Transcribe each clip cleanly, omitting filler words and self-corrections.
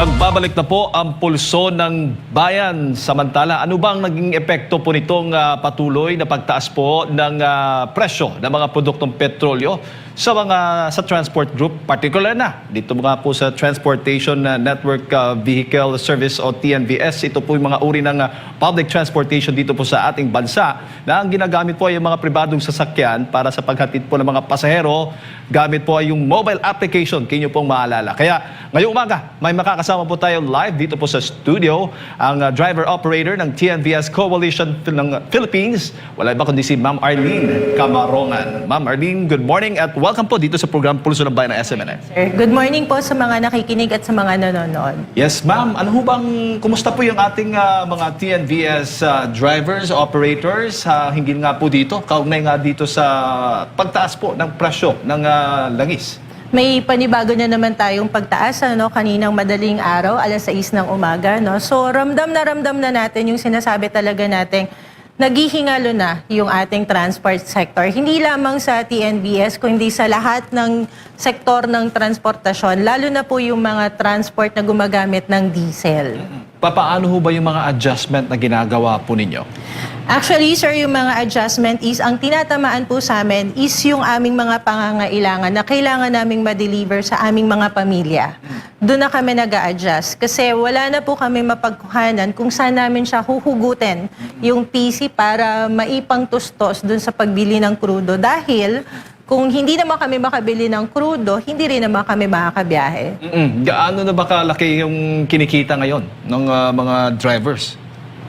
Nagbabalik na po ang pulso ng bayan. Samantala, ano bang naging epekto po nitong patuloy na pagtaas po ng presyo ng mga produktong petrolyo sa transport group, particular na dito mga po sa Transportation Network Vehicle Service o TNVS. Ito po yung mga uri ng public transportation dito po sa ating bansa na ang ginagamit po ay yung mga pribadong sasakyan para sa paghatid po ng mga pasahero. Gamit po ay yung mobile application, kinyo pong maalala. Kaya ngayong umaga, may makakasama po tayo live dito po sa studio, ang driver-operator ng TNVS Coalition ng Philippines. Wala iba kundi si Ma'am Arlene Camarongan. Ma'am Arlene, good morning at welcome po dito sa program Pulso ng Bayan ng SMNI. Sir, good morning po sa mga nakikinig at sa mga nanonood. Yes, ma'am. Ano ho bang, kumusta po yung ating mga TNVS drivers, operators, hinggil nga po dito, kaugnay nga dito sa pagtaas po ng presyo ng langis? May panibago na naman tayong pagtaas, kaninang madaling araw, alas 6 ng umaga. So, ramdam na natin yung sinasabi talaga natin, naghihingalo na yung ating transport sector. Hindi lamang sa TNVS, kundi sa lahat ng sektor ng transportasyon, lalo na po yung mga transport na gumagamit ng diesel. Paano ho ba yung mga adjustment na ginagawa po ninyo? Actually, sir, yung mga adjustment is, ang tinatamaan po sa amin is yung aming mga pangangailangan na kailangan naming ma-deliver sa aming mga pamilya. Doon na kami nag-a-adjust. Kasi wala na po kami mapagkuhanan kung saan namin siya huhugutin yung PC para maipang tustos doon sa pagbili ng krudo. Dahil kung hindi naman kami makabili ng krudo, hindi rin naman kami makakabiyahe. Gaano na ba kalaki yung kinikita ngayon ng mga drivers?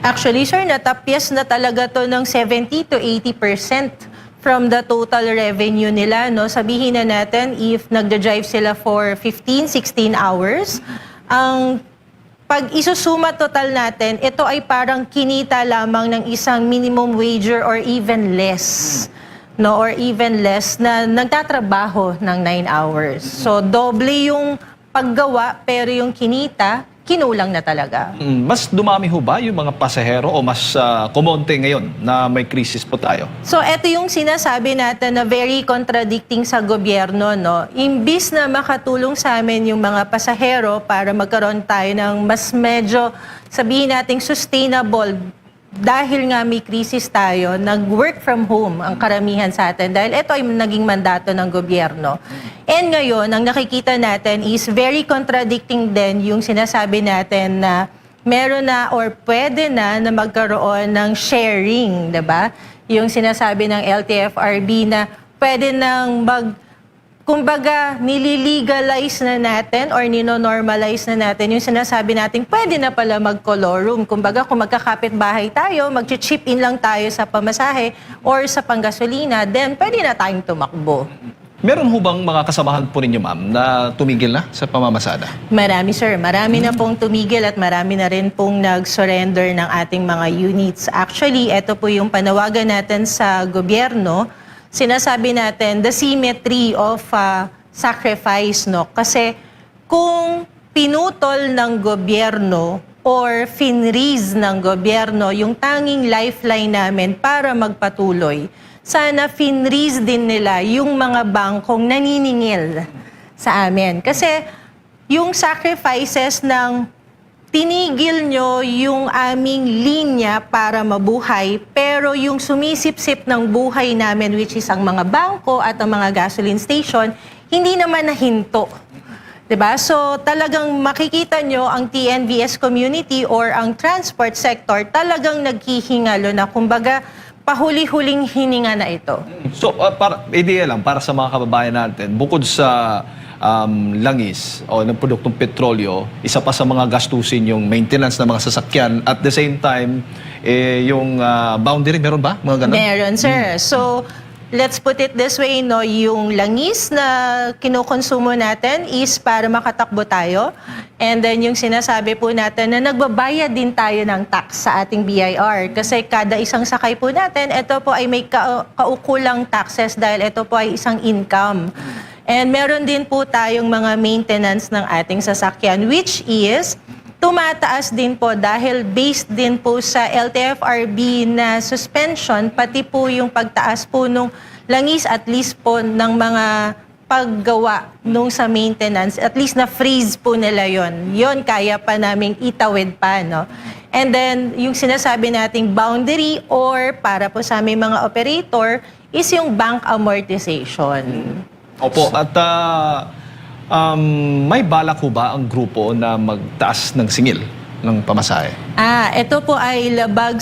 Actually, sir, natapyas na talaga to ng 70 to 80% from the total revenue nila. Sabihin na natin, if nagda-drive sila for 15, 16 hours, ang pag isusuma total natin, ito ay parang kinita lamang ng isang minimum wager or even less. Or even less na nagtatrabaho ng 9 hours. So, doble yung paggawa, pero yung kinita, kinulang na talaga. Mas dumami ho ba yung mga pasahero o mas kumonte ngayon na may krisis po tayo? So, ito yung sinasabi natin na very contradicting sa gobyerno. Imbis na makatulong sa amin yung mga pasahero para magkaroon tayo ng mas medyo, sabihin nating sustainable, dahil nga may krisis tayo, nag-work from home ang karamihan sa atin dahil ito ay naging mandato ng gobyerno. And ngayon, ang nakikita natin is very contradicting din yung sinasabi natin na meron na or pwede na magkaroon ng sharing, diba? Yung sinasabi ng LTFRB na pwede nang kumbaga, nililegalize na natin or ninonormalize na natin yung sinasabi natin, pwede na pala mag-colorum. Kumbaga, kung magkakapit-bahay tayo, mag-chip in lang tayo sa pamasahe or sa panggasolina, then pwede na tayong tumakbo. Meron ho bang mga kasamahan po ninyo, ma'am, na tumigil na sa pamamasada? Marami, sir. Marami na pong tumigil at marami na rin pong nag-surrender ng ating mga units. Actually, ito po yung panawagan natin sa gobyerno. Sinasabi natin, the symmetry of sacrifice, Kasi kung pinutol ng gobyerno or finreeze ng gobyerno yung tanging lifeline namin para magpatuloy, sana finreeze din nila yung mga bangkong naniningil sa amin. Kasi yung sacrifices ng tinigil nyo yung aming linya para mabuhay, pero yung sumisip-sip ng buhay namin, which is ang mga bangko at ang mga gasoline station, hindi naman nahinto. Diba? So talagang makikita nyo ang TNVS community or ang transport sector talagang naghihingalo na, kumbaga, pahuli-huling hininga na ito. So, ideya lang, para sa mga kababayan natin, bukod sa langis o ng produktong petrolyo, isa pa sa mga gastusin yung maintenance ng mga sasakyan. At the same time, yung boundary, meron ba? Mga ganun? Meron, sir. So, let's put it this way, yung langis na kinukonsumo natin is para makatakbo tayo. And then yung sinasabi po natin na nagbabayad din tayo ng tax sa ating BIR. Kasi kada isang sakay po natin, ito po ay may kaukulang taxes dahil ito po ay isang income. And meron din po tayong mga maintenance ng ating sasakyan, which is tumataas din po dahil based din po sa LTFRB na suspension, pati po yung pagtaas po nung langis at least po ng mga paggawa nung sa maintenance, at least na-freeze po nila yon. Yon kaya pa naming itawid pa, no? And then, yung sinasabi nating boundary or para po sa aming mga operator is yung bank amortization. Opo, at may balak ho ba ang grupo na magtaas ng singil ng pamasahe? Ito po ay labag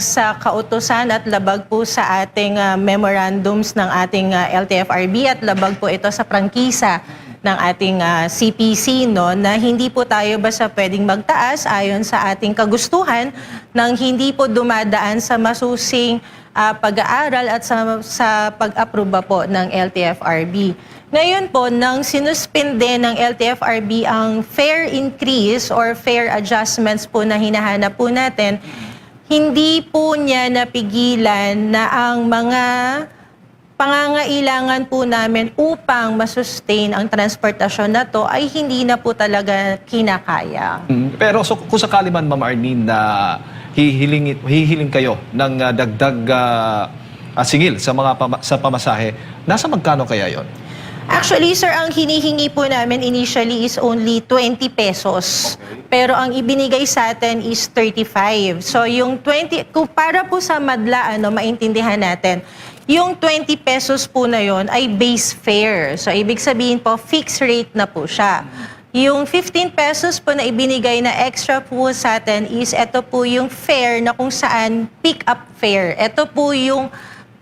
sa kautusan at labag po sa ating memorandums ng ating LTFRB at labag po ito sa prangkisa ng ating CPC, no, na hindi po tayo basta pwedeng magtaas ayon sa ating kagustuhan nang hindi po dumadaan sa masusing pag-aaral at sa pag-aproba po ng LTFRB. Ngayon po, nang sinuspinde ng LTFRB ang fare increase or fare adjustments po na hinahanap po natin, hindi po niya napigilan na ang mga pangangailangan po namin upang masustain ang transportasyon na to ay hindi na po talaga kinakaya. Pero kung sakali man, Ma'am Arlene, na hihiling kayo ng dagdag singil sa sa pamasahe, nasa magkano kaya yon? Actually, sir, ang hinihingi po namin initially is only 20 pesos. Pero ang ibinigay sa atin is 35. So yung 20, kung para po sa madla, maintindihan natin, yung 20 pesos po na yon ay base fare. So ibig sabihin po, fixed rate na po siya. Yung 15 pesos po na ibinigay na extra po sa atin is ito po yung fare na kung saan pick-up fare. Ito po yung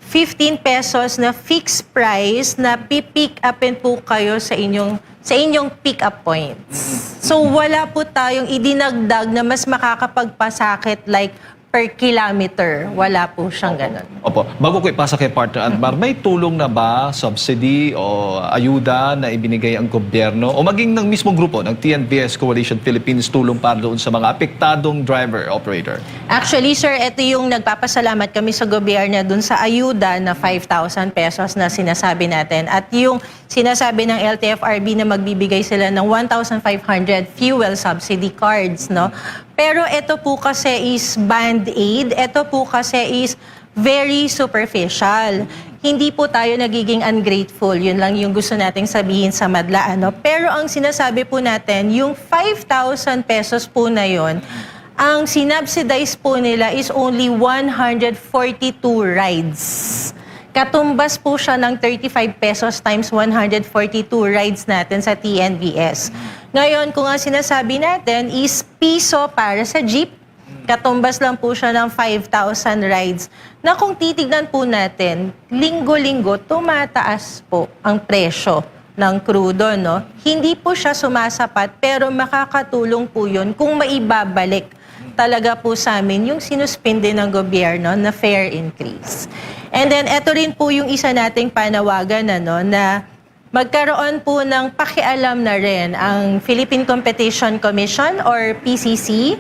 15 pesos na fixed price na pipick upin po kayo sa inyong pick-up points. So wala po tayong idinagdag na mas makakapagpasakit like per kilometer. Wala po siyang ganun. Opo. Bago ko ipasa kay partner Anmar, may tulong na ba, subsidy o ayuda na ibinigay ang gobyerno o maging ng mismong grupo ng TNVS Coalition Philippines tulong para doon sa mga apektadong driver, operator? Actually, sir, ito yung nagpapasalamat kami sa gobyerno dun sa ayuda na 5,000 pesos na sinasabi natin. At yung sinasabi ng LTFRB na magbibigay sila ng 1,500 fuel subsidy cards, no? Pero ito po kasi is band-aid. Ito po kasi is very superficial. Hindi po tayo nagiging ungrateful. Yun lang yung gusto nating sabihin sa madla, ano? Pero ang sinasabi po natin, yung 5,000 pesos po na yun, ang sinubsidize po nila is only 142 rides. Katumbas po siya ng 35 pesos times 142 rides natin sa TNVS. Ngayon, kung ang sinasabi natin is piso para sa jeep, katumbas lang po siya ng 5,000 rides. Na kung titignan po natin, linggo-linggo, tumataas po ang presyo ng krudo, no? Hindi po siya sumasapat, pero makakatulong po yun kung maibabalik talaga po sa amin yung sinuspinde ng gobyerno na fare increase. And then, eto rin po yung isa nating panawagan, na magkaroon po ng pakialam na rin ang Philippine Competition Commission or PCC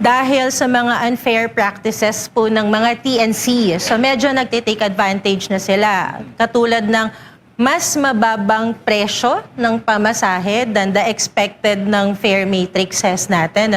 dahil sa mga unfair practices po ng mga TNC. So medyo nagtitake advantage na sila. Katulad ng mas mababang presyo ng pamasahe than the expected ng fare matrices natin,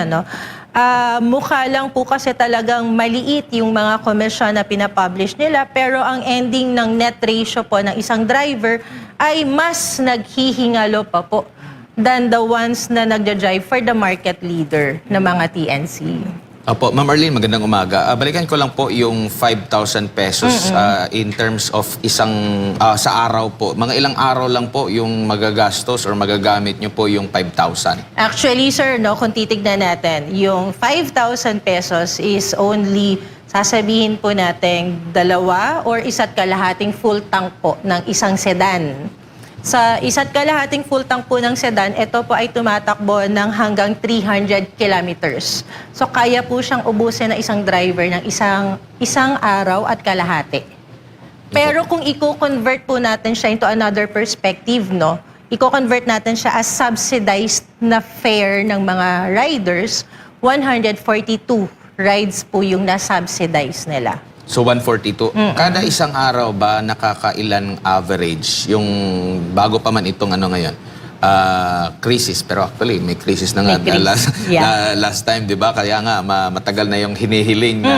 mukha lang po kasi talagang maliit yung mga komisyon na pinapublish nila, pero ang ending ng net ratio po ng isang driver ay mas naghihingalo pa po than the ones na nagja-drive for the market leader na mga TNC. Opo, Ma'am Arlene, magandang umaga. Balikan ko lang po yung 5,000 pesos in terms of sa araw po. Mga ilang araw lang po yung magagastos or magagamit nyo po yung 5,000? Actually, sir, kung titignan natin, yung 5,000 pesos is only, sasabihin po natin, 2 or 1.5 full tank po ng isang sedan. Sa 1.5 full tank po ng sedan, ito po ay tumatakbo ng hanggang 300 kilometers. So kaya po siyang ubusin ng isang driver ng isang araw at kalahati. Pero kung i-convert po natin siya into another perspective, i-convert natin siya as subsidized na fare ng mga riders, 142 rides po yung na-subsidize nila. So 142. Kada isang araw ba nakakailan average yung bago pa man itong ngayon? crisis. Pero actually, may crisis na nga May crisis, last time, di ba? Kaya nga, matagal na yung hinihiling na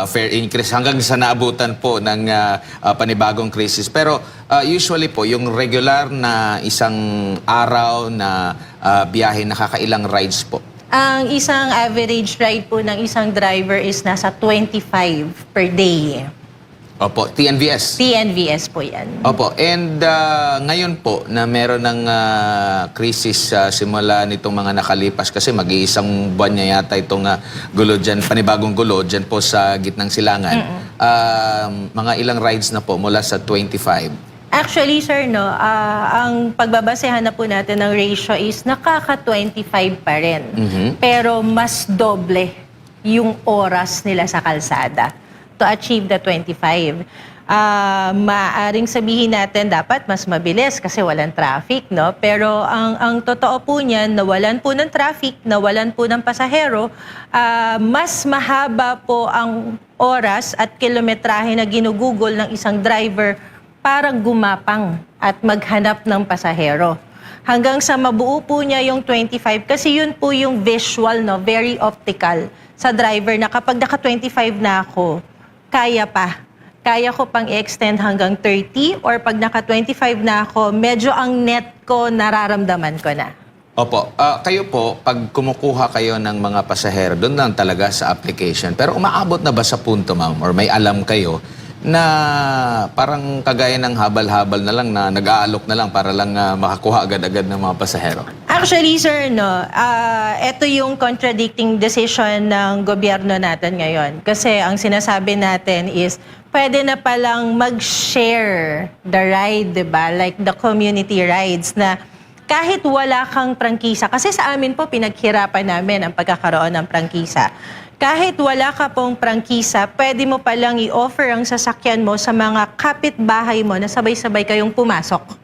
fair increase hanggang sa naabutan po ng panibagong crisis. Pero usually po, yung regular na isang araw na biyahe, nakakailang rides po? Ang isang average ride po ng isang driver is nasa 25 per day. Opo, TNVS. TNVS po yan. Opo, and ngayon po na meron ng crisis simula nitong mga nakalipas kasi mag-iisang buwan niya yata itong gulo dyan, panibagong gulo dyan po sa gitnang silangan. Mga ilang rides na po mula sa 25? Actually, sir, no, ang pagbabasehan na po natin ng ratio is nakaka-25 pa rin. Pero mas doble yung oras nila sa kalsada to achieve the 25. Maaring sabihin natin dapat mas mabilis kasi walang traffic, no? Pero ang totoo po niyan, nawalan po ng traffic, nawalan po ng pasahero, mas mahaba po ang oras at kilometrahe na ginugugol ng isang driver para gumapang at maghanap ng pasahero. Hanggang sa mabuo po niya yung 25 kasi yun po yung visual, no? Very optical sa driver na kapag naka-25 na ako, kaya pa. Kaya ko pang i-extend hanggang 30 or pag naka-25 na ako, medyo ang net ko nararamdaman ko na. Opo. Kayo po, pag kumukuha kayo ng mga pasahero, doon lang talaga sa application. Pero umaabot na ba sa punto, ma'am, or may alam kayo na parang kagaya ng habal-habal na lang na nag-aalok na lang para lang makakuha agad-agad ng mga pasahero? Actually, sir, no, ito yung contradicting decision ng gobyerno natin ngayon. Kasi ang sinasabi natin is, pwede na palang mag-share the ride, diba? Like the community rides na kahit wala kang prangkisa. Kasi sa amin po, pinaghirapan namin ang pagkakaroon ng prangkisa. Kahit wala ka pong prangkisa, pwede mo palang i-offer ang sasakyan mo sa mga kapitbahay mo na sabay-sabay kayong pumasok.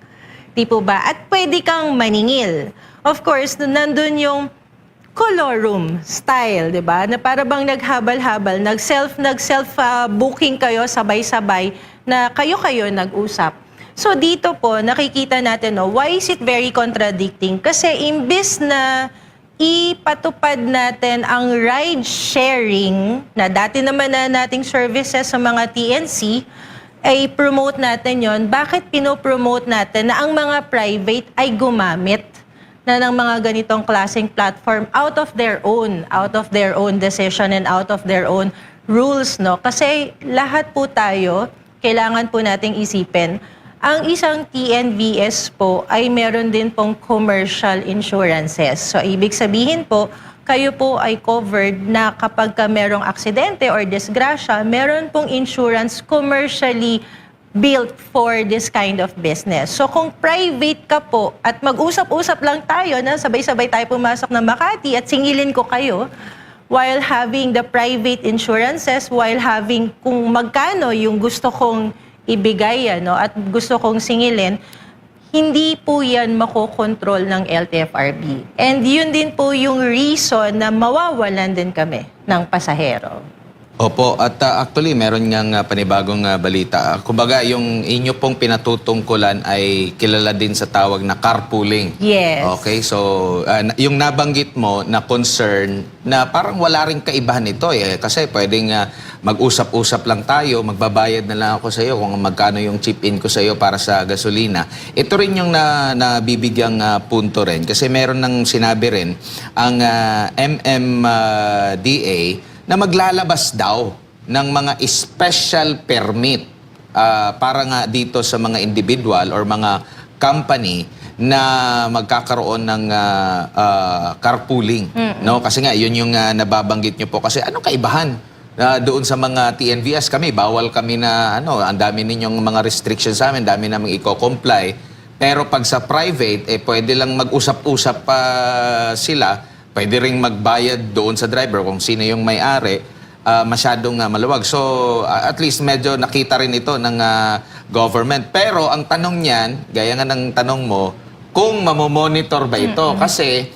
Di po ba? At pwede kang maningil. Of course, nandun yung color room style, di ba? Na para bang naghabal-habal, nag-self booking kayo sabay-sabay na kayo-kayo nag-usap. So dito po, nakikita natin, no, why is it very contradicting? Kasi imbis na ipatupad natin ang ride sharing na dati naman na nating services sa mga TNC, ay promote natin yon. Bakit pinopromote natin na ang mga private ay gumamit na ng mga ganitong klaseng platform out of their own decision and out of their own rules, no? Kasi lahat po tayo, kailangan po nating isipin, ang isang TNVS po ay meron din pong commercial insurances. So, ibig sabihin po, kayo po ay covered na kapag ka merong aksidente or disgrasya, meron pong insurance commercially built for this kind of business. So, kung private ka po at mag-usap-usap lang tayo na sabay-sabay tayo pumasok ng Makati at singilin ko kayo, while having the private insurances, while having kung magkano yung gusto kong ibigay at gusto kong singilin, hindi po yan makokontrol ng LTFRB. And yun din po yung reason na mawawalan din kami ng pasahero. Opo, at actually meron ngang panibagong balita. Kumbaga, yung inyo pong pinatutungkulan ay kilala din sa tawag na carpooling. Yes. Okay, so yung nabanggit mo na concern na parang wala rin kaibahan ito kasi pwedeng mag-usap-usap lang tayo, magbabayad na lang ako sa iyo kung magkano yung chip-in ko sa iyo para sa gasolina. Ito rin yung nabibigyang punto rin kasi meron nang sinabi rin ang MMDA na maglalabas daw ng mga special permit para nga dito sa mga individual or mga company na magkakaroon ng carpooling. No? Kasi nga, yun yung nababanggit nyo po. Kasi anong kaibahan? Doon sa mga TNVS kami, bawal kami na, ang dami ninyong mga restrictions sa amin, dami namang i-comply. Pero pag sa private, pwede lang mag-usap-usap pa sila. Pwede ring magbayad doon sa driver kung sino yung may-ari, masyadong maluwag. So, at least medyo nakita rin ito ng government. Pero ang tanong niyan, gaya nga ng tanong mo, kung mamomonitor ba ito? Kasi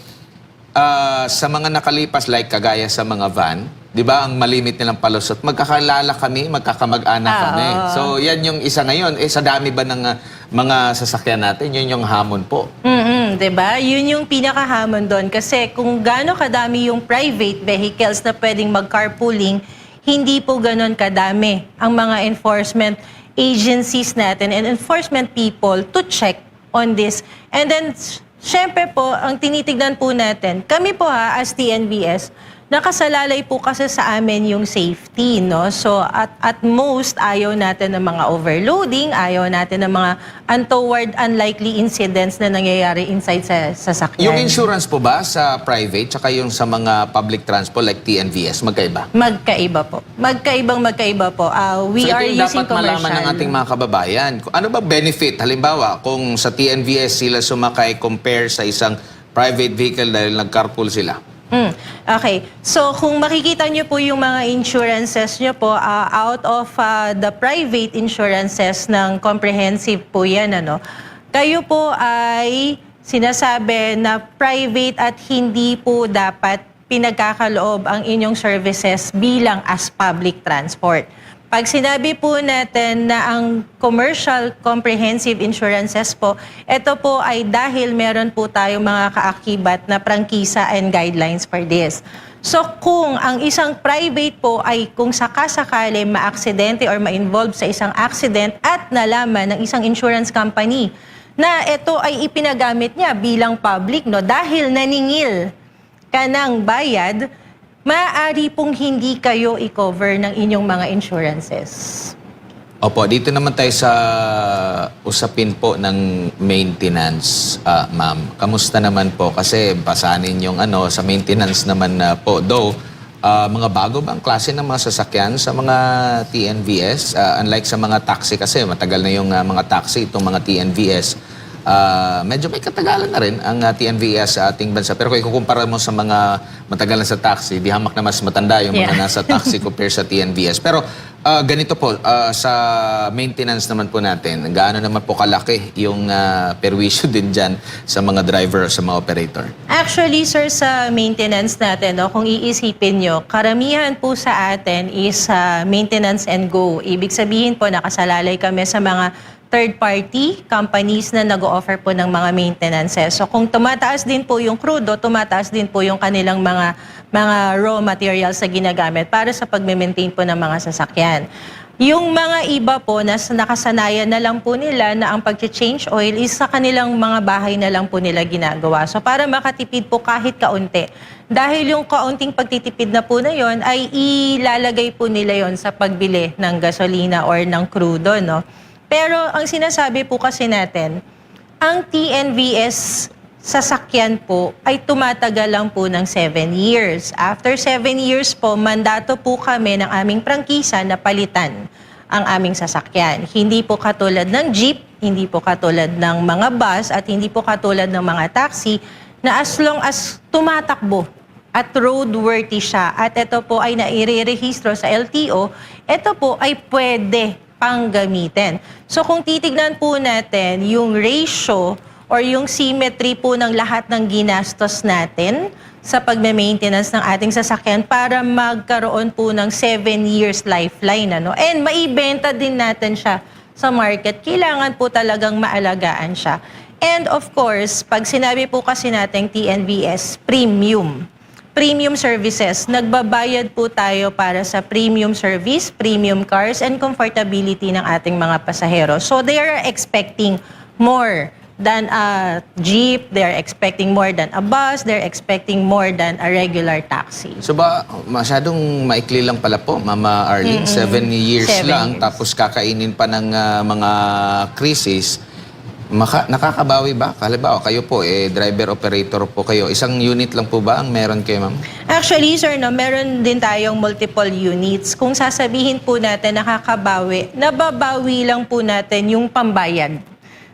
sa mga nakalipas, like kagaya sa mga van, di ba, ang malimit nilang palusot, magkakalala kami, magkakamag-anak kami. So, yan yung isa ngayon. Sa dami ba ng mga sasakyan natin, yun yung hamon po. Diba? Yun yung pinakahamon doon. Kasi kung gaano kadami yung private vehicles na pwedeng mag-carpooling, hindi po ganon kadami ang mga enforcement agencies natin and enforcement people to check on this. And then, syempre po, ang tinitignan po natin, kami po as TNVS, nakasalalay po kasi sa amin yung safety, no? So, at most, ayaw natin ng mga overloading, ayaw natin ng mga untoward, unlikely incidents na nangyayari inside sa sasakyan. Yung insurance po ba sa private tsaka yung sa mga public transport like TNVS, magkaiba? Magkaiba po. Magkaiba po. We So, are ito yung using dapat malaman ng commercial. ating mga kababayan. Ano ba benefit? Halimbawa, kung sa TNVS sila sumakay compare sa isang private vehicle dahil nag-carpool sila. Okay. So, kung makikita nyo po yung mga insurances nyo po, out of the private insurances ng comprehensive po yan, ano, kayo po ay sinasabi na private at hindi po dapat pinagkakaloob ang inyong services bilang as public transport. Pag sinabi po natin na ang commercial comprehensive insurances po, ito po ay dahil meron po tayong mga kaakibat na prangkisa and guidelines for this. So kung ang isang private po ay kung sakasakali maaksidente or ma-involve sa isang accident at nalaman ng isang insurance company na ito ay ipinagamit niya bilang public, no, dahil naningil ka ng bayad, maaari pong hindi kayo i-cover ng inyong mga insurances. Opo, dito naman tayo sa usapin po ng maintenance, ma'am. Kamusta naman po? Kasi basanin yung sa maintenance naman po. Though, mga bago bang klase ng mga sasakyan sa mga TNVS? Unlike sa mga taxi kasi, matagal na yung mga taxi, itong mga TNVS. Medyo may katagalan na rin ang TNVS sa ating bansa. Pero kung ikukumpara mo sa mga matagal na sa taxi, di hamak na mas matanda yung mga nasa taxi compare sa TNVS. Pero ganito po, sa maintenance naman po natin, gaano naman po kalaki yung perwisyo din dyan sa mga driver o sa mga operator? Actually, sir, sa maintenance natin, no, kung iisipin nyo, karamihan po sa atin is maintenance and go. Ibig sabihin po, nakasalalay kami sa mga third-party companies na nag-o-offer po ng mga maintenances. So kung tumataas din po yung crudo, tumataas din po yung kanilang mga raw materials na ginagamit para sa pag-maintain po ng mga sasakyan. Yung mga iba po na nakasanayan na lang po nila na ang pag-change oil is sa kanilang mga bahay na lang po nila ginagawa. So para makatipid po kahit kaunti. Dahil yung kaunting pagtitipid na po na yon ay ilalagay po nila yon sa pagbili ng gasolina or ng crudo, no? Pero ang sinasabi po kasi natin, ang TNVS sasakyan po ay tumatagal lang po ng 7 years. After 7 years po, mandato po kami ng aming prangkisa na palitan ang aming sasakyan. Hindi po katulad ng jeep, hindi po katulad ng mga bus, at hindi po katulad ng mga taxi na as long as tumatakbo at roadworthy siya at ito po ay nairerehistro sa LTO, ito po ay pwede pang gamitin. So kung titignan po natin yung ratio or yung symmetry po ng lahat ng ginastos natin sa pagme-maintenance ng ating sasakyan para magkaroon po ng 7 years lifeline, ano? And maibenta din natin siya sa market. Kailangan po talagang maalagaan siya. And of course, pag sinabi po kasi natin TNVS, premium services. Nagbabayad po tayo para sa premium service, premium cars, and comfortability ng ating mga pasahero. So they are expecting more than a jeep, they are expecting more than a bus, they're expecting more than a regular taxi. So ba, masyadong maikli lang pala po, Mama Arlene? 7 years 7 lang, years. tapos kakainin pa ng mga krisis. Nakakabawi ba? Halimbawa, kayo po, driver-operator po kayo. Isang unit lang po ba ang meron kayo, ma'am? Actually, sir, no, meron din tayong multiple units. Kung sasabihin po natin nakakabawi, nababawi lang po natin yung pambayad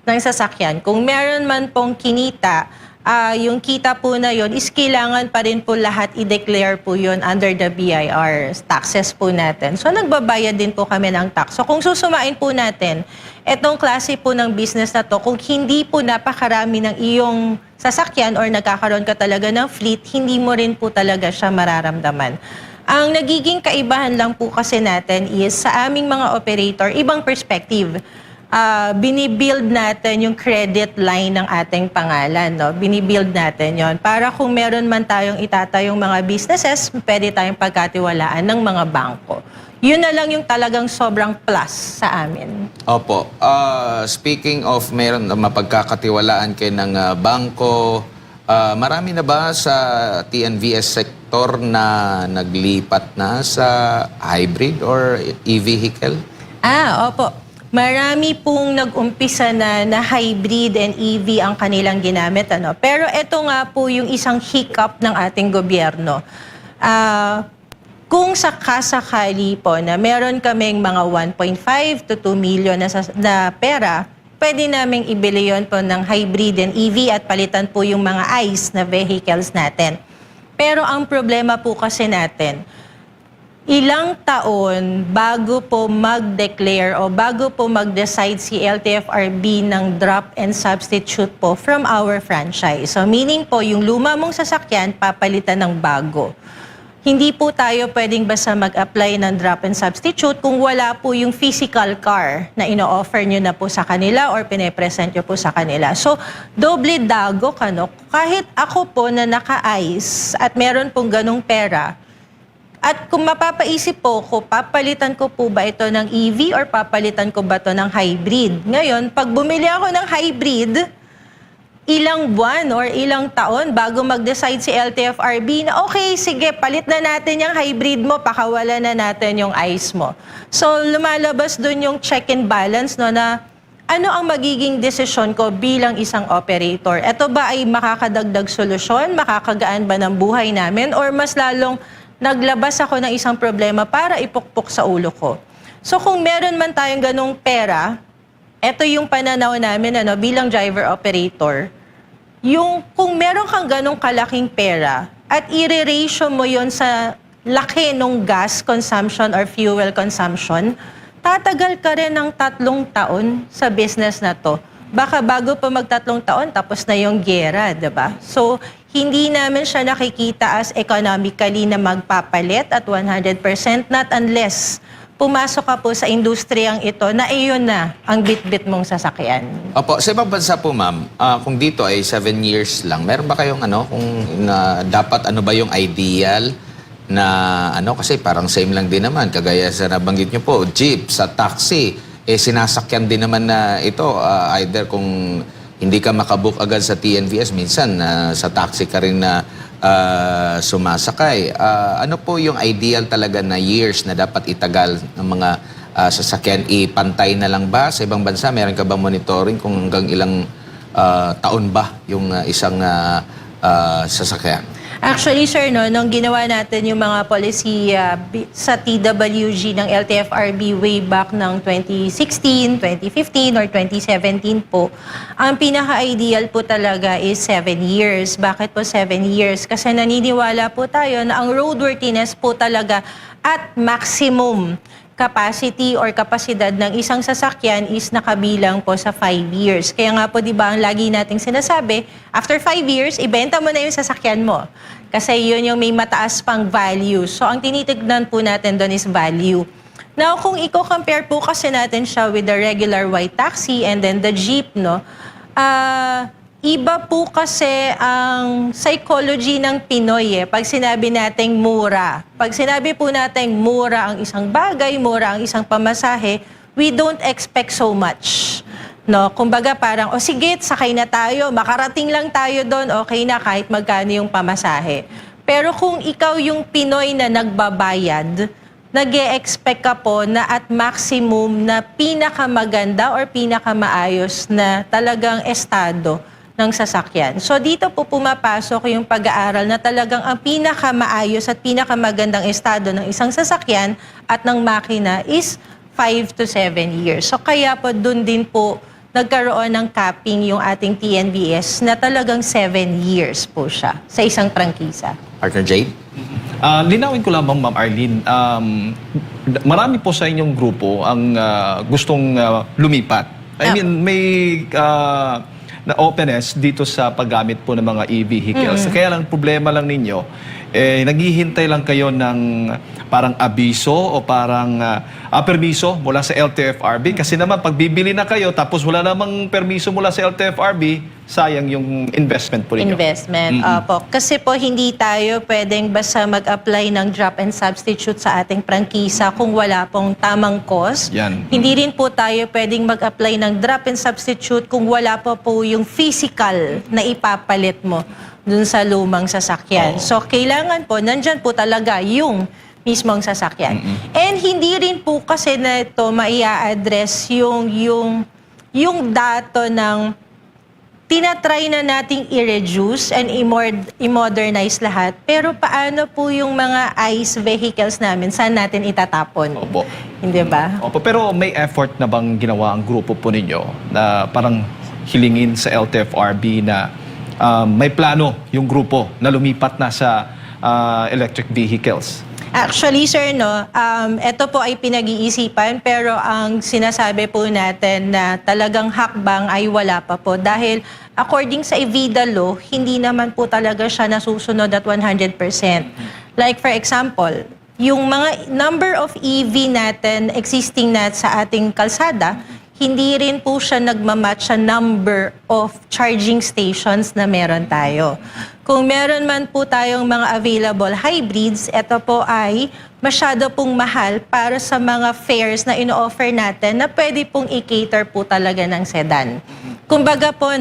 ng sasakyan. Kung meron man pong kinita, yung kita po na yon is kailangan pa rin po lahat i-declare po yon under the BIR taxes po natin. So nagbabayad din po kami ng tax. So kung susumain po natin, etong klase po ng business na to, kung hindi po napakarami ng iyong sasakyan or nagkakaroon ka talaga ng fleet, hindi mo rin po talaga siya mararamdaman. Ang nagiging kaibahan lang po kasi natin is sa aming mga operator, ibang perspective. binibuild natin yung credit line ng ating pangalan, no? Binibuild natin yon para kung meron man tayong itatayong mga businesses, pwede tayong pagkatiwalaan ng mga bangko. Yun na lang yung talagang sobrang plus sa amin. Opo. Speaking of meron na mapagkakatiwalaan kayo ng bangko, marami na ba sa TNVS sector na naglipat na sa hybrid or e-vehicle? Opo. Marami pong nag-umpisa na hybrid and EV ang kanilang ginamit. Ano? Pero ito nga po yung isang hiccup ng ating gobyerno. Kung sakasakali po na meron kaming mga 1.5 to 2 million na pera, pwede naming ibili yon po ng hybrid and EV at palitan po yung mga ICE na vehicles natin. Pero ang problema po kasi natin, ilang taon bago po mag-declare o bago po mag-decide si LTFRB ng drop and substitute po from our franchise. So meaning po, yung luma mong sasakyan, papalitan ng bago. Hindi po tayo pwedeng basta mag-apply ng drop and substitute kung wala po yung physical car na ino-offer nyo na po sa kanila or pine-present nyo po sa kanila. So, doble dago ka, no? Kahit ako po na naka-ICE at meron pong ganong pera, at kung mapapaisip po ko, papalitan ko po ba ito ng EV or papalitan ko ba ito ng hybrid? Ngayon, pag bumili ako ng hybrid, ilang buwan or ilang taon bago mag-decide si LTFRB na okay, sige, palit na natin yung hybrid mo, pakawala na natin yung ICE mo. So, lumalabas dun yung check and balance, no, na ano ang magiging desisyon ko bilang isang operator? Ito ba ay makakadagdag solusyon? Makakagaan ba ng buhay namin? Or mas lalong naglabas ako ng isang problema para ipukpok sa ulo ko? So, kung meron man tayong ganong pera, ito yung pananaw namin bilang driver operator, yung kung meron kang ganong kalaking pera at i-ratio mo yon sa laki ng gas consumption or fuel consumption, tatagal ka rin ng 3 taon sa business na to. Baka bago pa mag-3 taon, tapos na yung gera, diba? So, hindi namin siya nakikita as economically na magpapalit at 100%, not unless pumasok ka po sa industriyang ito na iyon na ang bit-bit mong sasakyan. Opo, sa ibang bansa po ma'am, kung dito ay 7 years lang, meron ba kayong kung dapat ba yung ideal na kasi parang same lang din naman, kagaya sa nabanggit nyo po, jeep, sa taxi, sinasakyan din naman na ito, either kung hindi ka makabook agad sa TNVS, minsan sa taxi ka rin na sumasakay. Ano po yung ideal talaga na years na dapat itagal ng mga sasakyan? Ipantay na lang ba? Sa ibang bansa, meron ka ba monitoring kung hanggang ilang taon ba yung isang sasakyan? Actually, sir, nung ginawa natin yung mga policy sa TWG ng LTFRB way back ng 2016, 2015, or 2017 po, ang pinaka-ideal po talaga is 7 years. Bakit po 7 years? Kasi naniniwala po tayo na ang roadworthiness po talaga at maximum capacity or kapasidad ng isang sasakyan is nakabilang po sa 5 years. Kaya nga po, di ba, ang lagi nating sinasabi, after 5 years, ibenta mo na yung sasakyan mo. Kasi yun yung may mataas pang value. So, ang tinitignan po natin doon is value. Now, kung i-compare po kasi natin siya with the regular white taxi and then the jeep, iba po kasi ang psychology ng Pinoy pag sinabi nating mura. Pag sinabi po nating mura ang isang bagay, mura ang isang pamasahe, we don't expect so much. Kumbaga parang, sige, sakay na tayo, makarating lang tayo doon, okay na kahit magkano yung pamasahe. Pero kung ikaw yung Pinoy na nagbabayad, nag-e-expect ka po na at maximum na pinakamaganda or pinakamaayos na talagang estado ng sasakyan. So dito po pumapasok yung pag-aaral na talagang ang pinakamaayos at pinakamagandang estado ng isang sasakyan at ng makina is 5 to 7 years. So kaya po dun din po nagkaroon ng capping yung ating TNVS na talagang 7 years po siya sa isang prangkisa. Partner Jade? Linawin ko lamang, Ma'am Arlene, marami po sa inyong grupo ang gustong lumipat. I mean, na openness dito sa paggamit po ng mga e-vehicles. Kaya lang, problema lang ninyo, naghihintay lang kayo ng parang abiso o parang permiso mula sa LTFRB. Kasi naman, pag bibili na kayo, tapos wala namang permiso mula sa LTFRB, sayang yung investment po ninyo. Investment, opo. Kasi po hindi tayo pwedeng basta mag-apply ng drop and substitute sa ating prangkisa kung wala pong tamang cost. Yan. Hindi rin po tayo pwedeng mag-apply ng drop and substitute kung wala po yung physical na ipapalit mo dun sa lumang sasakyan. So, kailangan po, nandyan po talaga yung mismong sasakyan. And hindi rin po kasi na ito maia-address yung dato ng tinatry na nating i-reduce and i-modernize lahat. Pero paano po yung mga ICE vehicles namin? Saan natin itatapon? Opo. Hindi ba? Opo, pero may effort na bang ginawa ang grupo po ninyo na parang hilingin sa LTFRB na may plano yung grupo na lumipat na sa electric vehicles? Actually, sir, ito po ay pinag-iisipan pero ang sinasabi po natin na talagang hakbang ay wala pa po dahil according sa EVIDA law, hindi naman po talaga siya nasusunod at 100%. Like for example, yung mga number of EV natin existing na sa ating kalsada, hindi rin po siya nagmamatch sa number of charging stations na meron tayo. Kung meron man po tayong mga available hybrids, ito po ay masyado pong mahal para sa mga fares na ino-offer natin na pwede pong i-cater po talaga ng sedan. Kumbaga po,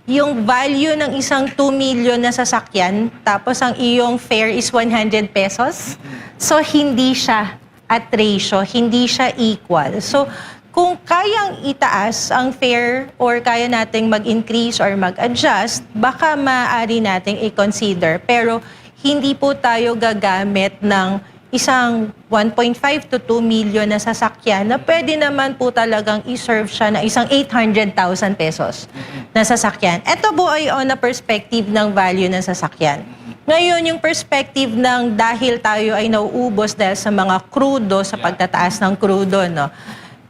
yung value ng isang 2 million na sasakyan, tapos ang iyong fare is 100 pesos, so hindi siya at ratio, hindi siya equal. So, kung kayang itaas ang fare or kaya nating mag-increase or mag-adjust, baka maaari nating i-consider. Pero hindi po tayo gagamit ng isang 1.5 to 2 million na sasakyan na pwede naman po talagang i-serve siya na isang 800,000 pesos na sasakyan. Ito po ay on a perspective ng value ng sasakyan. Ngayon, yung perspective ng dahil tayo ay nauubos dahil sa mga krudo, sa pagtataas ng krudo,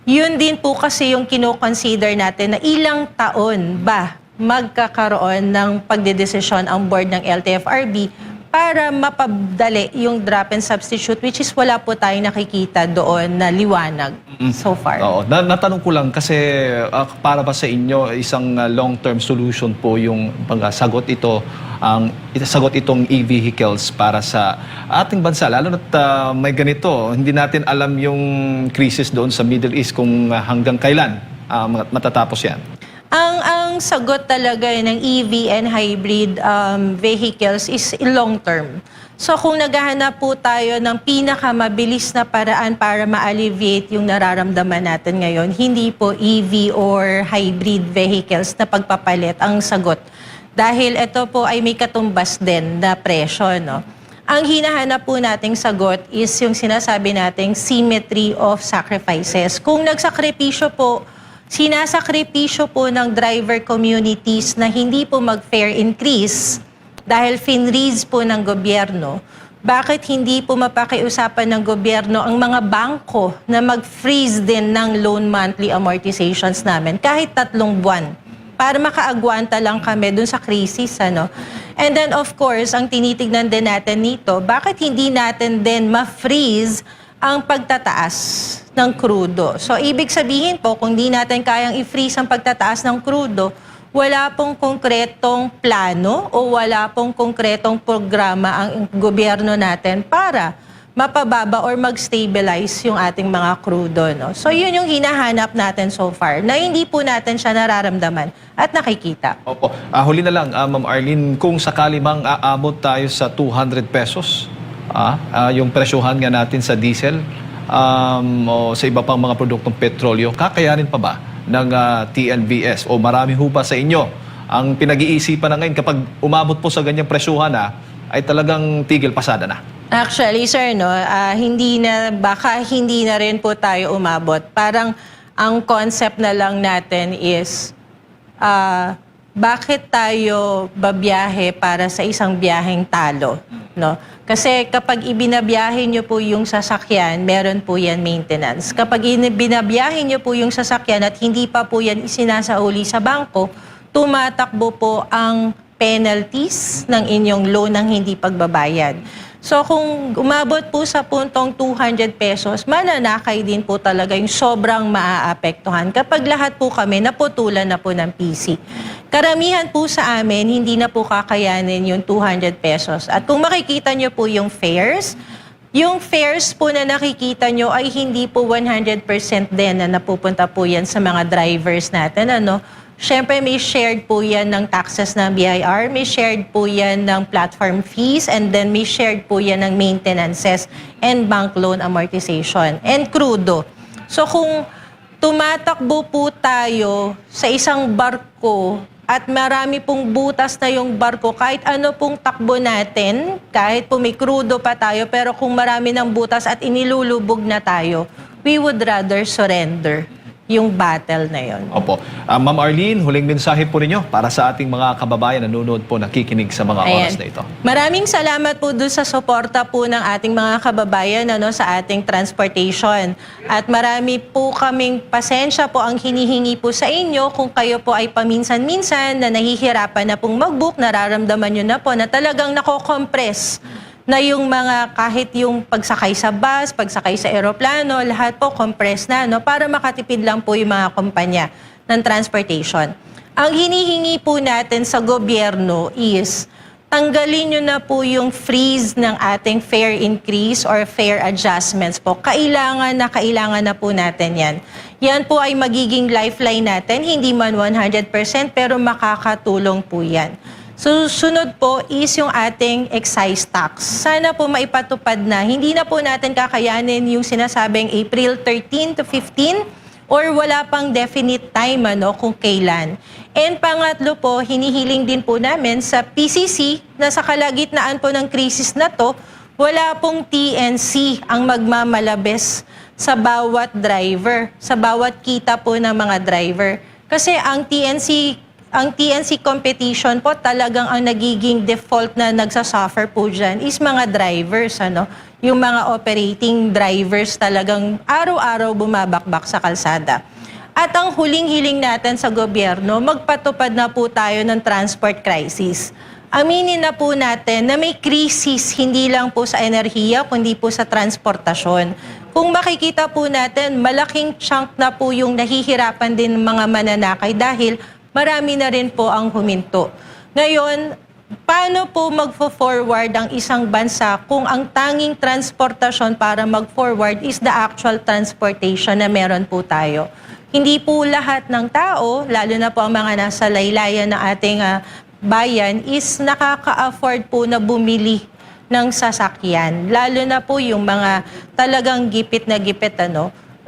yun din po kasi yung kino-consider natin na ilang taon ba magkakaroon ng pagdedesisyon ang board ng LTFRB para mapadali yung drop and substitute, which is wala po tayong nakikita doon na liwanag so far. Oo. Natanong ko lang kasi para ba sa inyo isang long-term solution po yung sagot itong e-vehicles para sa ating bansa, lalo na't may ganito, hindi natin alam yung crisis doon sa Middle East kung hanggang kailan matatapos yan. Ang sagot talaga ng EV and hybrid vehicles is long term. So kung naghahanap po tayo ng pinakamabilis na paraan para ma-alleviate yung nararamdaman natin ngayon, hindi po EV or hybrid vehicles na pagpapalit ang sagot. Dahil ito po ay may katumbas din na presyo, Ang hinahanap po nating sagot is yung sinasabi nating symmetry of sacrifices. Kung nagsakripisyo po, sinasakripisyo po ng driver communities na hindi po mag-fare increase dahil finreeze po ng gobyerno, bakit hindi po mapakiusapan ng gobyerno ang mga bangko na mag-freeze din ng loan monthly amortizations namin kahit 3 buwan para makaagwanta lang kami dun sa krisis, And then of course, ang tinitignan din natin nito, bakit hindi natin din ma-freeze ang pagtataas ng krudo. So, ibig sabihin po, kung di natin kayang i-freeze ang pagtataas ng krudo, wala pong konkretong plano o wala pong konkretong programa ang gobyerno natin para mapababa or mag-stabilize yung ating mga krudo. So, yun yung hinahanap natin so far, na hindi po natin siya nararamdaman at nakikita. Opo. Huli na lang, Ma'am Arlene, kung sakali mang aabot tayo sa 200 pesos, yung presyohan nga natin sa diesel o sa iba pang mga produktong petrolyo, kakayanin pa ba ng TNVS o marami ho ba sa inyo ang pinag-iisipan na ngayon kapag umabot po sa ganyang presyohan ay talagang tigil pasada na? Actually, sir, baka hindi na rin po tayo umabot. Parang ang concept na lang natin is bakit tayo babiyahe para sa isang biyaheng talo, Kasi kapag ibinabiyahe nyo po yung sasakyan, meron po yan maintenance. Kapag binabiyahe nyo po yung sasakyan at hindi pa po yan isinasauli sa bangko, tumatakbo po ang penalties ng inyong loan ng hindi pagbabayad. So kung umabot po sa puntong 200 pesos, mananakay din po talaga yung sobrang maaapektuhan kapag lahat po kami naputulan na po ng PC. Karamihan po sa amin, hindi na po kakayanin yung 200 pesos. At kung makikita nyo po yung fares po na nakikita nyo ay hindi po 100% din na napupunta po yan sa mga drivers natin. Siyempre, may shared po yan ng taxes ng BIR, may shared po yan ng platform fees, and then may shared po yan ng maintenances and bank loan amortization and crudo. So kung tumatakbo po tayo sa isang barko at marami pong butas na yung barko, kahit ano pong takbo natin, kahit po may crudo pa tayo, pero kung marami ng butas at inilulubog na tayo, we would rather surrender yung battle na yon. Opo. Ma'am Arlene, huling mensahe po ninyo para sa ating mga kababayan na nanonood po, nakikinig sa mga oras na ito. Maraming salamat po doon sa suporta po ng ating mga kababayan sa ating transportation. At marami po kaming pasensya po ang hinihingi po sa inyo kung kayo po ay paminsan-minsan na nahihirapan na pong mag-book, nararamdaman nyo na po na talagang nako-compress na yung mga kahit yung pagsakay sa bus, pagsakay sa eroplano, lahat po compress na para makatipid lang po yung mga kumpanya ng transportation. Ang hinihingi po natin sa gobyerno is tanggalin nyo na po yung freeze ng ating fare increase or fare adjustments po. Kailangan na po natin yan. Yan po ay magiging lifeline natin, hindi man 100% pero makakatulong po yan. So, sunod po is yung ating excise tax. Sana po maipatupad na. Hindi na po natin kakayanin yung sinasabing April 13 to 15 or wala pang definite time kung kailan. And pangatlo po, hinihiling din po namin sa PCC na sa kalagitnaan po ng krisis na to, wala pong TNC ang magmamalabes sa bawat driver, sa bawat kita po ng mga driver. Kasi ang TNC competition po talagang ang nagiging default na nagsasuffer po dyan is mga drivers, yung mga operating drivers talagang araw-araw bumabakbak sa kalsada. At ang huling-hiling natin sa gobyerno, magpatupad na po tayo ng transport crisis. Aminin na po natin na may krisis hindi lang po sa enerhiya, kundi po sa transportasyon. Kung makikita po natin, malaking chunk na po yung nahihirapan din mga mananakay dahil marami na rin po ang huminto. Ngayon, paano po magfo-forward ang isang bansa kung ang tanging transportasyon para mag-forward is the actual transportation na meron po tayo? Hindi po lahat ng tao, lalo na po ang mga nasa laylayan ng ating bayan, is nakaka-afford po na bumili ng sasakyan. Lalo na po yung mga talagang gipit na gipit,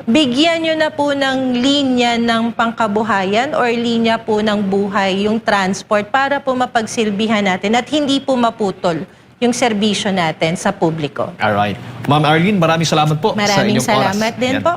bigyan nyo na po ng linya ng pangkabuhayan or linya po ng buhay yung transport para po mapagsilbihan natin at hindi po maputol yung serbisyo natin sa publiko. Alright. Ma'am Arlene, maraming salamat po sa Maraming inyong oras. salamat din Yan. po.